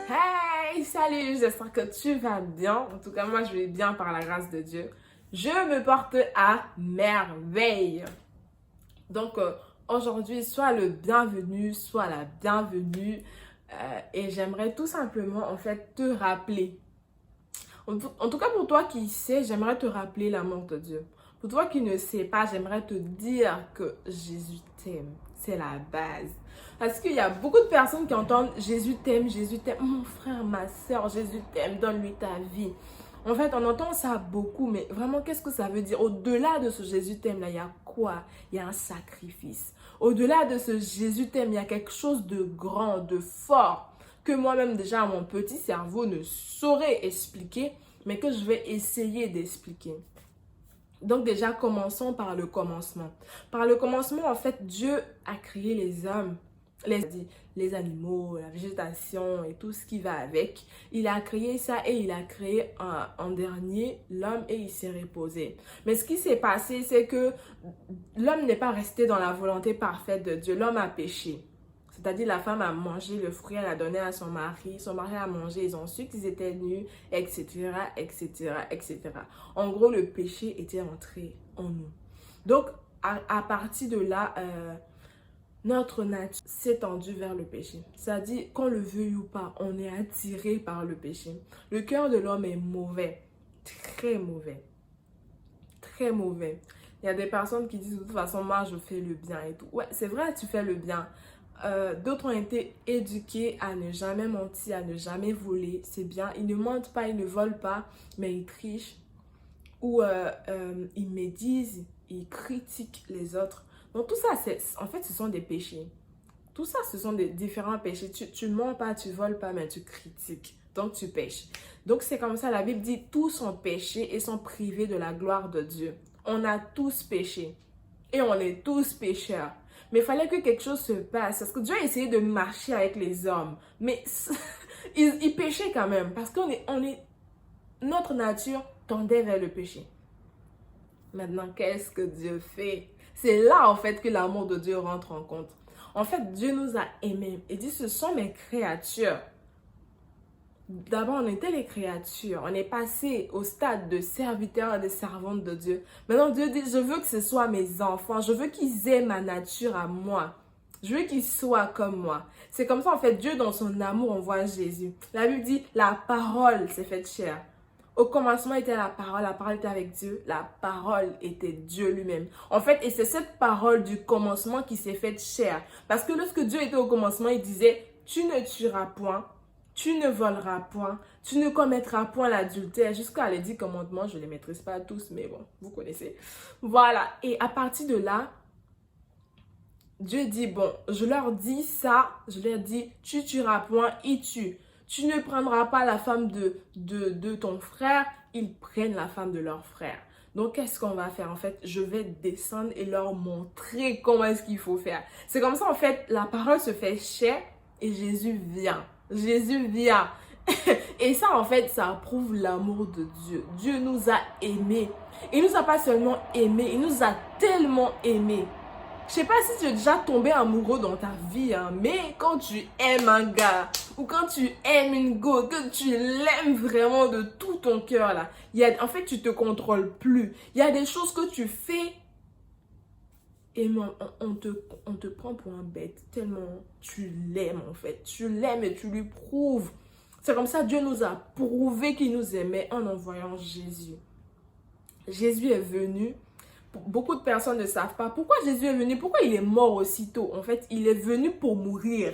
Hey, salut, j'espère que tu vas bien. En tout cas, moi, je vais bien par la grâce de Dieu. Je me porte à merveille. Donc, aujourd'hui, sois le bienvenu, sois la bienvenue. Et j'aimerais tout simplement, en fait, te rappeler. En tout cas, pour toi qui sais, j'aimerais te rappeler l'amour de Dieu. Pour toi qui ne sais pas, j'aimerais te dire que Jésus t'aime. C'est la base. Parce qu'il y a beaucoup de personnes qui entendent Jésus t'aime, mon frère, ma soeur, Jésus t'aime, donne-lui ta vie. En fait, on entend ça beaucoup, mais vraiment, qu'est-ce que ça veut dire? Au-delà de ce Jésus t'aime, là, il y a quoi? Il y a un sacrifice. Au-delà de ce Jésus t'aime, il y a quelque chose de grand, de fort, que moi-même, déjà, mon petit cerveau ne saurait expliquer, mais que je vais essayer d'expliquer. Donc déjà, commençons par le commencement. Par le commencement, en fait, Dieu a créé les hommes, les animaux, la végétation et tout ce qui va avec. Il a créé ça et il a créé en dernier l'homme et il s'est reposé. Mais ce qui s'est passé, c'est que l'homme n'est pas resté dans la volonté parfaite de Dieu. L'homme a péché. C'est-à-dire la femme a mangé le fruit, elle a donné à son mari a mangé, ils ont su qu'ils étaient nus, etc., etc., etc. En gros, le péché était entré en nous. Donc, à partir de là, notre nature s'est tendue vers le péché. C'est-à-dire, qu'on le veuille ou pas, on est attiré par le péché. Le cœur de l'homme est mauvais, très mauvais, très mauvais. Il y a des personnes qui disent de toute façon, moi je fais le bien et tout. Ouais, c'est vrai, tu fais le bien. D'autres ont été éduqués à ne jamais mentir, à ne jamais voler. C'est bien. Ils ne mentent pas, ils ne volent pas, mais ils trichent. Ou ils médisent, ils critiquent les autres. Donc tout ça, en fait, ce sont des péchés. Tout ça, ce sont des différents péchés. Tu ne mens pas, tu voles pas, mais tu critiques. Donc tu pêches. Donc c'est comme ça, la Bible dit, tous ont péché et sont privés de la gloire de Dieu. On a tous péché. Et on est tous pécheurs. Mais il fallait que quelque chose se passe. Parce que Dieu a essayé de marcher avec les hommes. Mais ils péchaient quand même. Parce que notre nature tendait vers le péché. Maintenant, qu'est-ce que Dieu fait? C'est là, en fait, que l'amour de Dieu rentre en compte. En fait, Dieu nous a aimés. Il dit, ce sont mes créatures. D'abord, on était les créatures. On est passé au stade de serviteurs et de servantes de Dieu. Maintenant, Dieu dit, je veux que ce soit mes enfants. Je veux qu'ils aient ma nature à moi. Je veux qu'ils soient comme moi. C'est comme ça, en fait, Dieu, dans son amour, envoie Jésus. La Bible dit, la parole s'est faite chair. Au commencement était la parole était avec Dieu, la parole était Dieu lui-même. En fait, et c'est cette parole du commencement qui s'est faite chair. Parce que lorsque Dieu était au commencement, il disait, tu ne tueras point, tu ne voleras point, tu ne commettras point l'adultère. Jusqu'à les 10 commandements, je ne les maîtrise pas tous, mais bon, vous connaissez. Voilà, et à partir de là, Dieu dit, bon, je leur dis ça, je leur dis, tu tueras point, ils tuent. Tu ne prendras pas la femme de ton frère, ils prennent la femme de leur frère. Donc, qu'est-ce qu'on va faire? En fait, je vais descendre et leur montrer comment est-ce qu'il faut faire. C'est comme ça, en fait, la parole se fait chair et Jésus vient. Jésus vient. Et ça, en fait, ça prouve l'amour de Dieu. Dieu nous a aimés. Il nous a pas seulement aimés, il nous a tellement aimés. Je sais pas si tu es déjà tombé amoureux dans ta vie, hein, mais quand tu aimes un gars ou quand tu aimes une go, que tu l'aimes vraiment de tout ton cœur, là, en fait, tu te contrôles plus. Il y a des choses que tu fais et on te prend pour un bête tellement tu l'aimes, en fait. Tu l'aimes et tu lui prouves. C'est comme ça, Dieu nous a prouvé qu'il nous aimait en envoyant Jésus. Jésus est venu. Beaucoup de personnes ne savent pas pourquoi Jésus est venu, pourquoi il est mort aussitôt. En fait, il est venu pour mourir.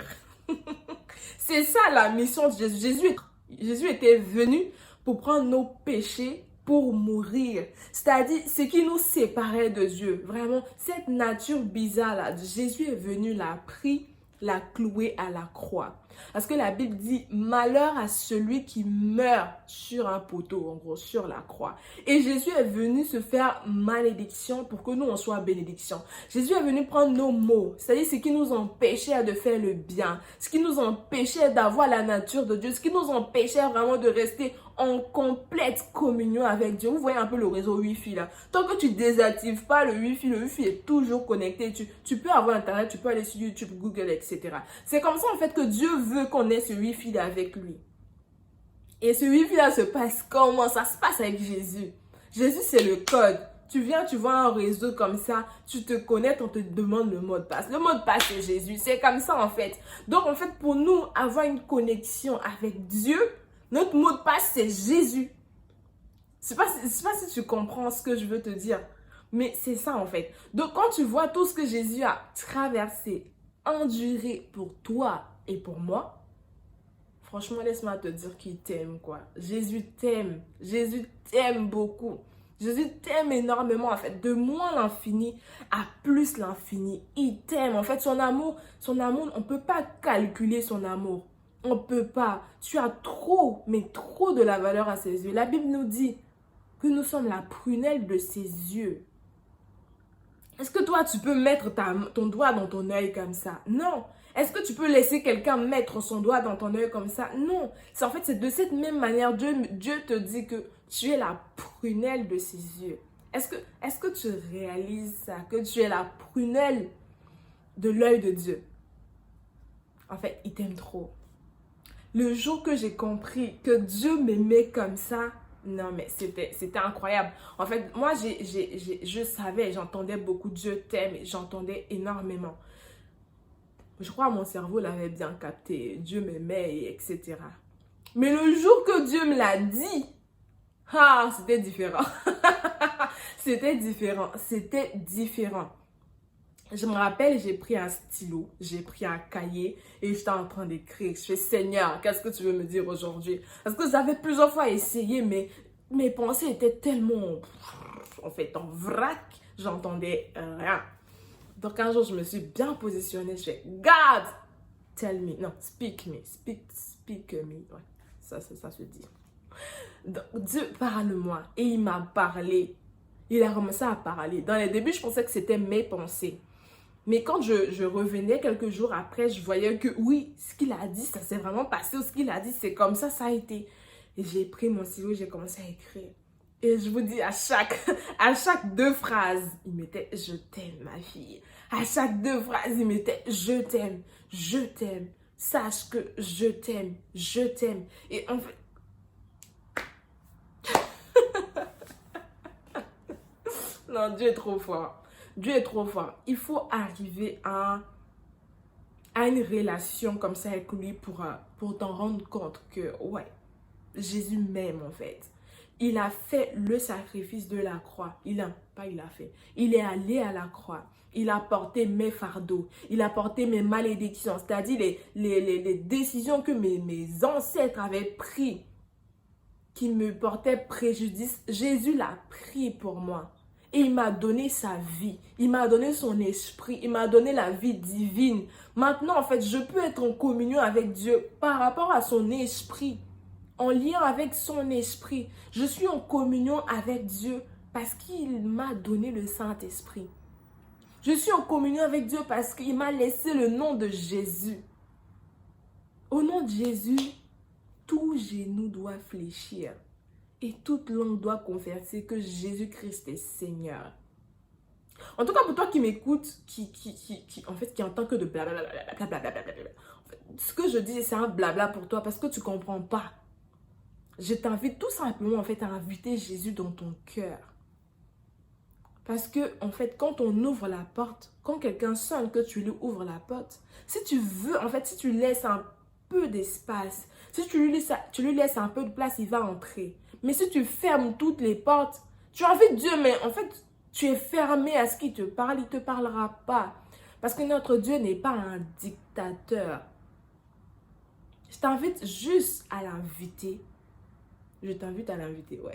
C'est ça la mission de Jésus. Jésus était venu pour prendre nos péchés, pour mourir. C'est-à-dire, ce qui nous séparait de Dieu. Vraiment, cette nature bizarre là, Jésus est venu, l'a pris, l'a cloué à la croix. Parce que la Bible dit, malheur à celui qui meurt sur un poteau, en gros, sur la croix. Et Jésus est venu se faire malédiction pour que nous, on soit bénédiction. Jésus est venu prendre nos maux, c'est-à-dire ce qui nous empêchait de faire le bien, ce qui nous empêchait d'avoir la nature de Dieu, ce qui nous empêchait vraiment de rester en complète communion avec Dieu. Vous voyez un peu le réseau Wi-Fi là. Tant que tu désactives pas le Wi-Fi est toujours connecté. Tu peux avoir Internet, tu peux aller sur YouTube, Google, etc. C'est comme ça en fait que Dieu veut qu'on ait ce Wi-Fi là avec lui. Et ce Wi-Fi là se passe comment? Ça se passe avec Jésus. Jésus c'est le code. Tu viens, tu vois un réseau comme ça, tu te connectes, on te demande le mot de passe. Le mot de passe c'est Jésus. C'est comme ça en fait. Donc en fait pour nous avoir une connexion avec Dieu, notre mot de passe, c'est Jésus. Je sais pas si tu comprends ce que je veux te dire. Mais c'est ça en fait. Donc quand tu vois tout ce que Jésus a traversé, enduré pour toi et pour moi, franchement, laisse-moi te dire qu'il t'aime quoi. Jésus t'aime. Jésus t'aime beaucoup. Jésus t'aime énormément en fait. De moins l'infini à plus l'infini. Il t'aime. En fait, son amour, on ne peut pas calculer son amour. On ne peut pas. Tu as trop, mais trop de la valeur à ses yeux. La Bible nous dit que nous sommes la prunelle de ses yeux. Est-ce que toi, tu peux mettre ton doigt dans ton œil comme ça? Non. Est-ce que tu peux laisser quelqu'un mettre son doigt dans ton œil comme ça? Non. C'est de cette même manière, Dieu te dit que tu es la prunelle de ses yeux. Est-ce que tu réalises ça? Que tu es la prunelle de l'œil de Dieu? En fait, il t'aime trop. Le jour que j'ai compris que Dieu m'aimait comme ça, non mais c'était incroyable. En fait, moi je savais, j'entendais beaucoup Dieu t'aime, j'entendais énormément. Je crois que mon cerveau l'avait bien capté, Dieu m'aimait, etc. Mais le jour que Dieu me l'a dit, c'était différent. C'était différent. Je me rappelle, j'ai pris un stylo, j'ai pris un cahier et j'étais en train d'écrire. Je fais, Seigneur, qu'est-ce que tu veux me dire aujourd'hui? Parce que j'avais plusieurs fois essayé, mais mes pensées étaient tellement, en fait, en vrac, j'entendais rien. Donc un jour, je me suis bien positionnée, je fais, God, tell me, non, speak me, speak me, ouais, ça se dit. Donc, Dieu, parle-moi. Et il m'a parlé. Il a commencé à parler. Dans les débuts, je pensais que c'était mes pensées. Mais quand je revenais quelques jours après, je voyais que oui, ce qu'il a dit, ça s'est vraiment passé. Ou ce qu'il a dit, c'est comme ça a été. Et j'ai pris mon stylo et j'ai commencé à écrire. Et je vous dis, à chaque 2 phrases, il mettait « Je t'aime, ma fille ». À chaque 2 phrases, il mettait « Je t'aime, je t'aime, sache que je t'aime, je t'aime ». Et en fait, non, Dieu est trop fort. Dieu est trop fort. Il faut arriver à une relation comme ça avec lui pour t'en rendre compte que, ouais, Jésus m'aime en fait. Il a fait le sacrifice de la croix. Il est allé à la croix. Il a porté mes fardeaux. Il a porté mes malédictions. C'est-à-dire les décisions que mes ancêtres avaient prises qui me portaient préjudice. Jésus l'a pris pour moi. Et il m'a donné sa vie. Il m'a donné son esprit. Il m'a donné la vie divine. Maintenant, en fait, je peux être en communion avec Dieu par rapport à son esprit. En lien avec son esprit. Je suis en communion avec Dieu parce qu'il m'a donné le Saint-Esprit. Je suis en communion avec Dieu parce qu'il m'a laissé le nom de Jésus. Au nom de Jésus, tout genou doit fléchir. Et toute langue doit confesser que Jésus-Christ est Seigneur. En tout cas, pour toi qui m'écoutes, qui entend que de blablabla, ce que je dis, c'est un blabla pour toi parce que tu ne comprends pas. Je t'invite tout simplement en fait à inviter Jésus dans ton cœur. Parce que en fait, quand on ouvre la porte, quand quelqu'un sonne que tu lui ouvres la porte, si tu veux, en fait, si tu laisses un peu d'espace, si tu lui laisses un peu de place, il va entrer. Mais si tu fermes toutes les portes, tu invites Dieu, mais en fait, tu es fermé à ce qu'il te parle, il ne te parlera pas. Parce que notre Dieu n'est pas un dictateur. Je t'invite juste à l'inviter. Je t'invite à l'inviter, ouais.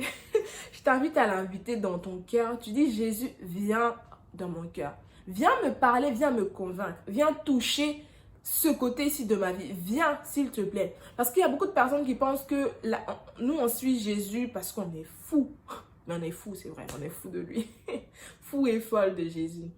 Je t'invite à l'inviter dans ton cœur. Tu dis, Jésus, viens dans mon cœur. Viens me parler, viens me convaincre. Viens toucher ce côté-ci de ma vie. Viens, s'il te plaît. Parce qu'il y a beaucoup de personnes qui pensent que nous, on suit Jésus parce qu'on est fou. Mais on est fou, c'est vrai, on est fou de lui. Fou et folle de Jésus.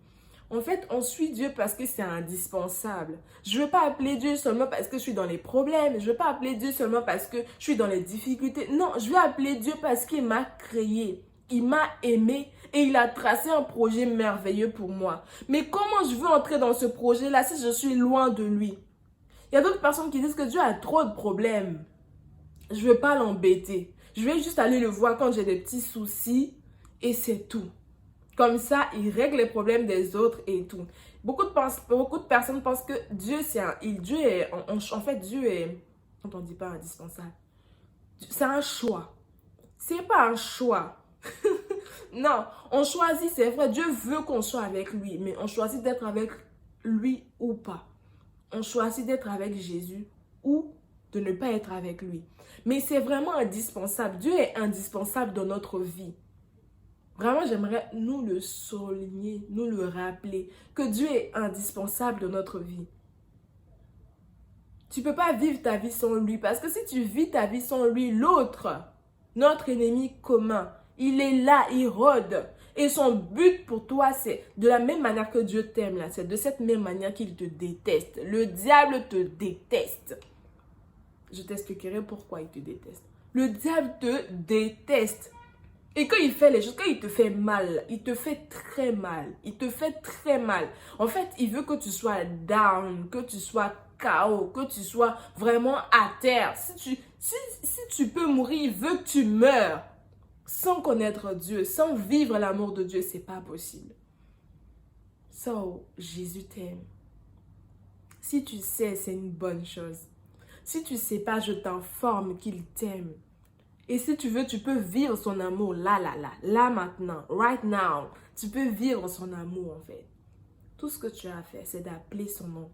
En fait, on suit Dieu parce que c'est indispensable. Je ne veux pas appeler Dieu seulement parce que je suis dans les problèmes. Je ne veux pas appeler Dieu seulement parce que je suis dans les difficultés. Non, je veux appeler Dieu parce qu'il m'a créé. Il m'a aimé et il a tracé un projet merveilleux pour moi. Mais comment je veux entrer dans ce projet-là si je suis loin de lui? Il y a d'autres personnes qui disent que Dieu a trop de problèmes. Je ne veux pas l'embêter. Je vais juste aller le voir quand j'ai des petits soucis et c'est tout. Comme ça, il règle les problèmes des autres et tout. Beaucoup de personnes pensent que Dieu, en fait, Dieu est, quand on ne dit pas indispensable, c'est un choix. C'est pas un choix. Non, on choisit, c'est vrai, Dieu veut qu'on soit avec lui, mais on choisit d'être avec lui ou pas. On choisit d'être avec Jésus ou de ne pas être avec lui. Mais c'est vraiment indispensable. Dieu est indispensable dans notre vie. Vraiment, j'aimerais nous le souligner, nous le rappeler, que Dieu est indispensable dans notre vie. Tu ne peux pas vivre ta vie sans lui, parce que si tu vis ta vie sans lui, l'autre, notre ennemi commun, il est là, il rôde. Et son but pour toi, c'est de la même manière que Dieu t'aime, là, c'est de cette même manière qu'il te déteste. Le diable te déteste. Je t'expliquerai pourquoi il te déteste. Le diable te déteste. Et quand il fait les choses, quand il te fait mal, il te fait très mal. Il te fait très mal. En fait, il veut que tu sois down, que tu sois KO, que tu sois vraiment à terre. Si tu peux mourir, il veut que tu meurs. Sans connaître Dieu, sans vivre l'amour de Dieu, c'est pas possible. So, Jésus t'aime. Si tu sais, c'est une bonne chose. Si tu sais pas, je t'informe qu'il t'aime. Et si tu veux, tu peux vivre son amour là maintenant, right now. Tu peux vivre son amour en fait. Tout ce que tu as à faire, c'est d'appeler son nom.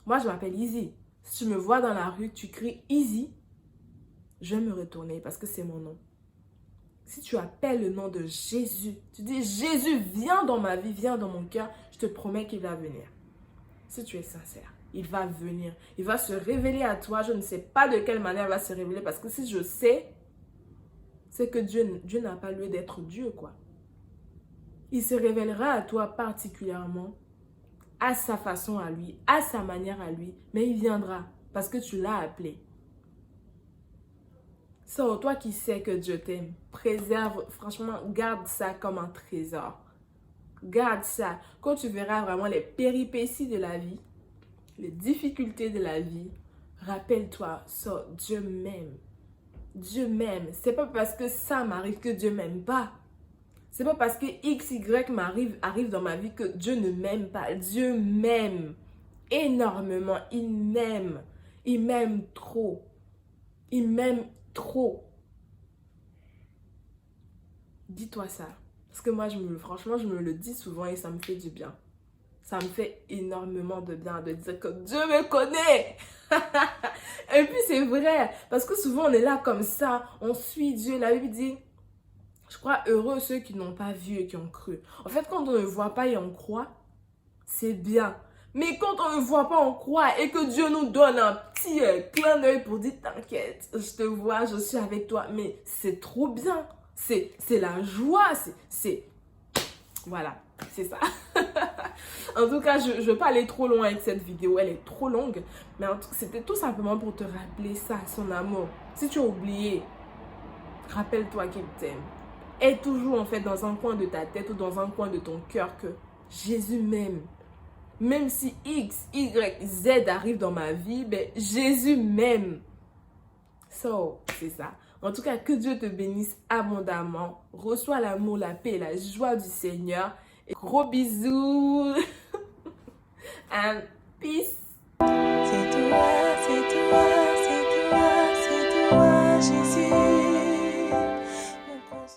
Moi, je m'appelle Easy. Si tu me vois dans la rue, tu cries Easy, je vais me retourner parce que c'est mon nom. Si tu appelles le nom de Jésus, tu dis Jésus, viens dans ma vie, viens dans mon cœur, je te promets qu'il va venir. Si tu es sincère, il va venir. Il va se révéler à toi. Je ne sais pas de quelle manière il va se révéler parce que si je sais, c'est que Dieu n'a pas lieu d'être Dieu, quoi. Il se révélera à toi particulièrement, à sa façon à lui, à sa manière à lui, mais il viendra parce que tu l'as appelé. So, toi qui sais que Dieu t'aime, préserve, franchement, garde ça comme un trésor. Garde ça. Quand tu verras vraiment les péripéties de la vie, les difficultés de la vie, rappelle-toi, so, Dieu m'aime. Dieu m'aime. C'est pas parce que ça m'arrive que Dieu m'aime pas. C'est pas parce que X, Y arrive dans ma vie que Dieu ne m'aime pas. Dieu m'aime énormément. Il m'aime. Il m'aime trop. Il m'aime trop. Dis-toi ça. Parce que moi, franchement, je me le dis souvent et ça me fait du bien. Ça me fait énormément de bien de dire que Dieu me connaît. Et puis c'est vrai, parce que souvent on est là comme ça, on suit Dieu. La Bible dit, je crois heureux ceux qui n'ont pas vu et qui ont cru. En fait, quand on ne voit pas et on croit, c'est bien. Mais quand on ne voit pas, on croit et que Dieu nous donne un petit clin d'œil pour dire, t'inquiète, je te vois, je suis avec toi. Mais c'est trop bien. C'est la joie, voilà, c'est ça. En tout cas, je ne veux pas aller trop loin avec cette vidéo, elle est trop longue. Mais c'était tout simplement pour te rappeler ça, son amour. Si tu as oublié, rappelle-toi qu'il t'aime. Aie toujours en fait dans un coin de ta tête ou dans un coin de ton cœur que Jésus m'aime. Même si X, Y, Z arrive dans ma vie, ben Jésus m'aime. So, c'est ça. En tout cas, que Dieu te bénisse abondamment. Reçois l'amour, la paix et la joie du Seigneur. Et gros bisous. And peace.